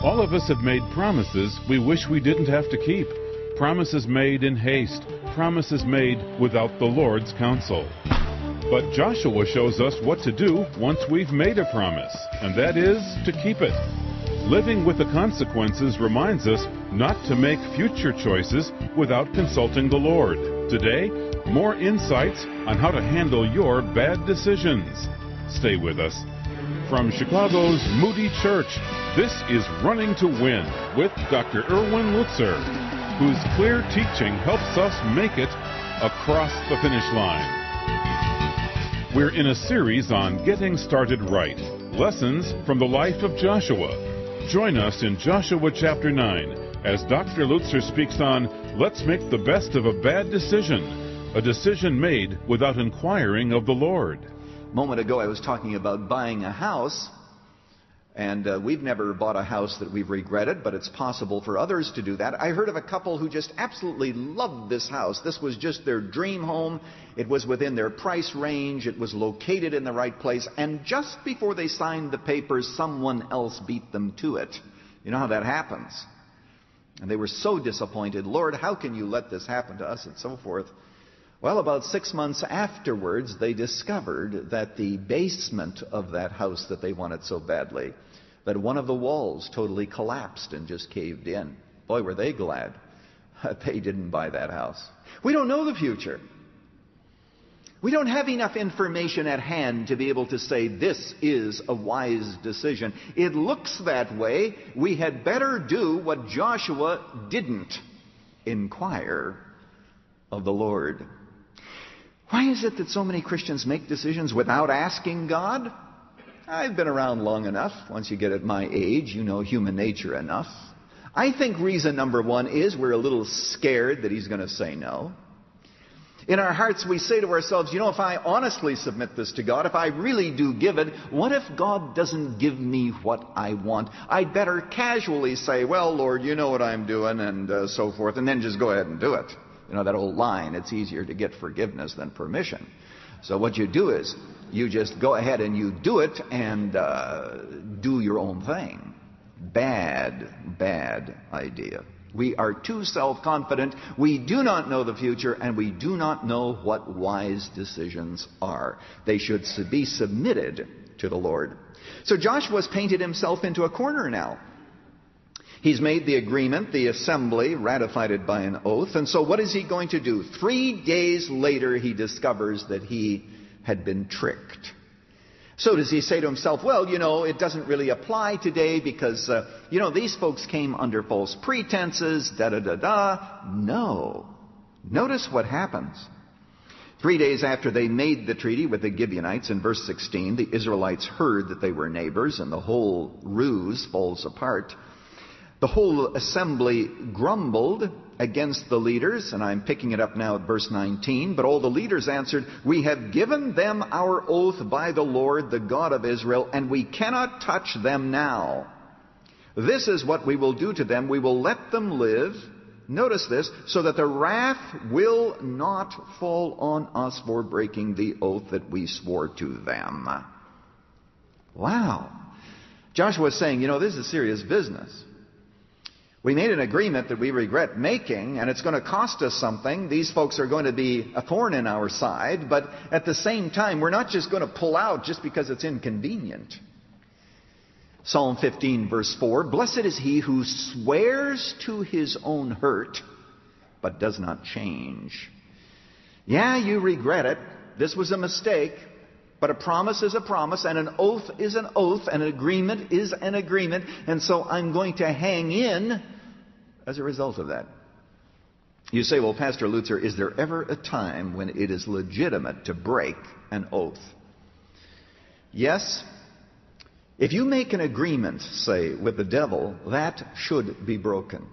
All of us have made promises we wish we didn't have to keep. Promises made in haste. Promises made without the Lord's counsel. But Joshua shows us what to do once we've made a promise, and that is to keep it. Living with the consequences reminds us not to make future choices without consulting the Lord. Today, more insights on how to handle your bad decisions. Stay with us. From Chicago's Moody Church, this is Running to Win with Dr. Erwin Lutzer, whose clear teaching helps us make it across the finish line. We're in a series on getting started right. Lessons from the life of Joshua. Join us in Joshua chapter 9 as Dr. Lutzer speaks on Let's Make the Best of a Bad Decision, a decision made without inquiring of the Lord. A moment ago I was talking about buying a house, and we've never bought a house that we've regretted, but it's possible for others to do that. I heard of a couple who just absolutely loved this house. This was just their dream home. It was within their price range. It was located in the right place. And just before they signed the papers, someone else beat them to it. You know how that happens. And they were so disappointed. Lord, how can you let this happen to us, and so forth. Well, about 6 months afterwards, they discovered that the basement of that house that they wanted so badly, that one of the walls totally collapsed and just caved in. Boy, were they glad they didn't buy that house. We don't know the future. We don't have enough information at hand to be able to say this is a wise decision. It looks that way. We had better do what Joshua didn't: inquire of the Lord. Why is it that so many Christians make decisions without asking God? I've been around long enough. Once you get at my age, you know human nature enough. I think reason number one is we're a little scared that He's going to say no. In our hearts, we say to ourselves, if I honestly submit this to God, if I really do give it, what if God doesn't give me what I want? I'd better casually say, well, Lord, you know what I'm doing, and so forth, and then just go ahead and do it. You know that old line, it's easier to get forgiveness than permission. So what you do is, you just go ahead and you do it and do your own thing. Bad idea. We are too self-confident. We do not know the future, and we do not know what wise decisions are. They should be submitted to the Lord. So Joshua's painted himself into a corner now. He's made the agreement, the assembly ratified it by an oath, and so what is he going to do? 3 days later, he discovers that he had been tricked. So does he say to himself, well, it doesn't really apply today because, these folks came under false pretenses, No. Notice what happens. 3 days after they made the treaty with the Gibeonites, in verse 16, the Israelites heard that they were neighbors, and the whole ruse falls apart. The whole assembly grumbled against the leaders, and I'm picking it up now at verse 19. But all the leaders answered, we have given them our oath by the Lord, the God of Israel, and we cannot touch them now. This is what we will do to them. We will let them live, notice this, so that the wrath will not fall on us for breaking the oath that we swore to them. Wow. Joshua's saying, this is serious business. We made an agreement that we regret making, and it's going to cost us something. These folks are going to be a thorn in our side, but at the same time, we're not just going to pull out just because it's inconvenient. Psalm 15, verse 4, blessed is he who swears to his own hurt, but does not change. Yeah, you regret it. This was a mistake. But a promise is a promise, and an oath is an oath, and an agreement is an agreement, and so I'm going to hang in as a result of that. You say, well, Pastor Lutzer, is there ever a time when it is legitimate to break an oath? Yes. If you make an agreement, say, with the devil, that should be broken.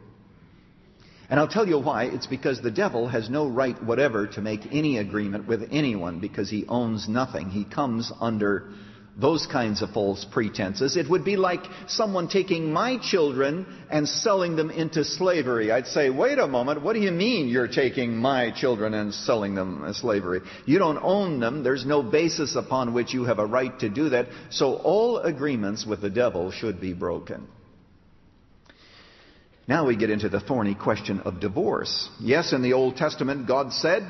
And I'll tell you why. It's because the devil has no right whatever to make any agreement with anyone because he owns nothing. He comes under those kinds of false pretenses. It would be like someone taking my children and selling them into slavery. I'd say, wait a moment, what do you mean you're taking my children and selling them into slavery? You don't own them. There's no basis upon which you have a right to do that. So all agreements with the devil should be broken. Now we get into the thorny question of divorce. Yes, in the Old Testament, God said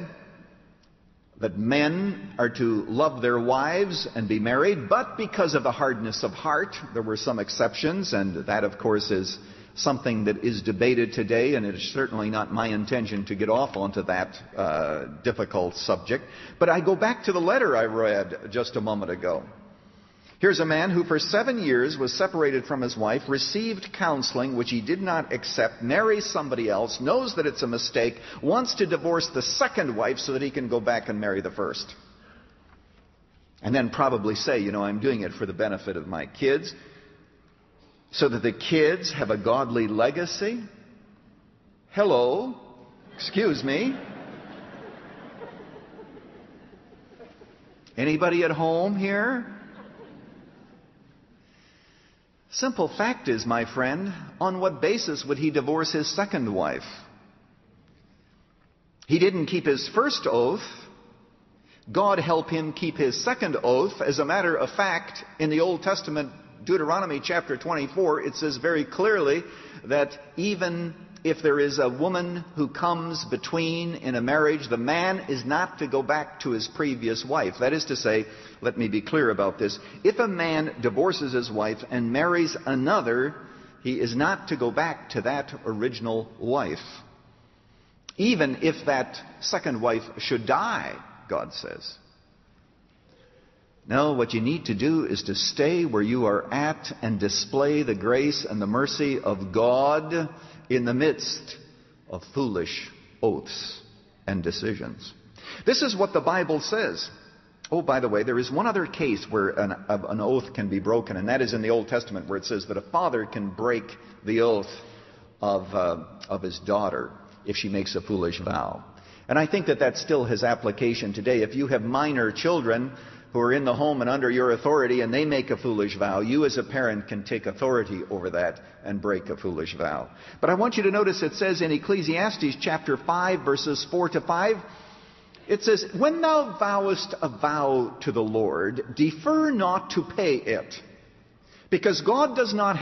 that men are to love their wives and be married, but because of the hardness of heart, there were some exceptions, and that, of course, is something that is debated today, and it is certainly not my intention to get off onto that difficult subject. But I go back to the letter I read just a moment ago. Here's a man who for 7 years was separated from his wife, received counseling which he did not accept, marries somebody else, knows that it's a mistake, wants to divorce the second wife so that he can go back and marry the first. And then probably say, I'm doing it for the benefit of my kids, so that the kids have a godly legacy. Hello? Excuse me? Anybody at home here? Simple fact is, my friend, on what basis would he divorce his second wife? He didn't keep his first oath. God help him keep his second oath. As a matter of fact, in the Old Testament, Deuteronomy chapter 24, it says very clearly that even if there is a woman who comes between in a marriage, the man is not to go back to his previous wife. That is to say, let me be clear about this, if a man divorces his wife and marries another, he is not to go back to that original wife. Even if that second wife should die, God says. No, what you need to do is to stay where you are at and display the grace and the mercy of God in the midst of foolish oaths and decisions. This is what the Bible says. Oh, by the way, there is one other case where an oath can be broken, and that is in the Old Testament, where it says that a father can break the oath of his daughter if she makes a foolish vow. And I think that still has application today. If you have minor children who are in the home and under your authority and they make a foolish vow, you as a parent can take authority over that and break a foolish vow. But I want you to notice it says in Ecclesiastes chapter 5 verses 4 to 5, it says, "When thou vowest a vow to the Lord, defer not to pay it, because God does not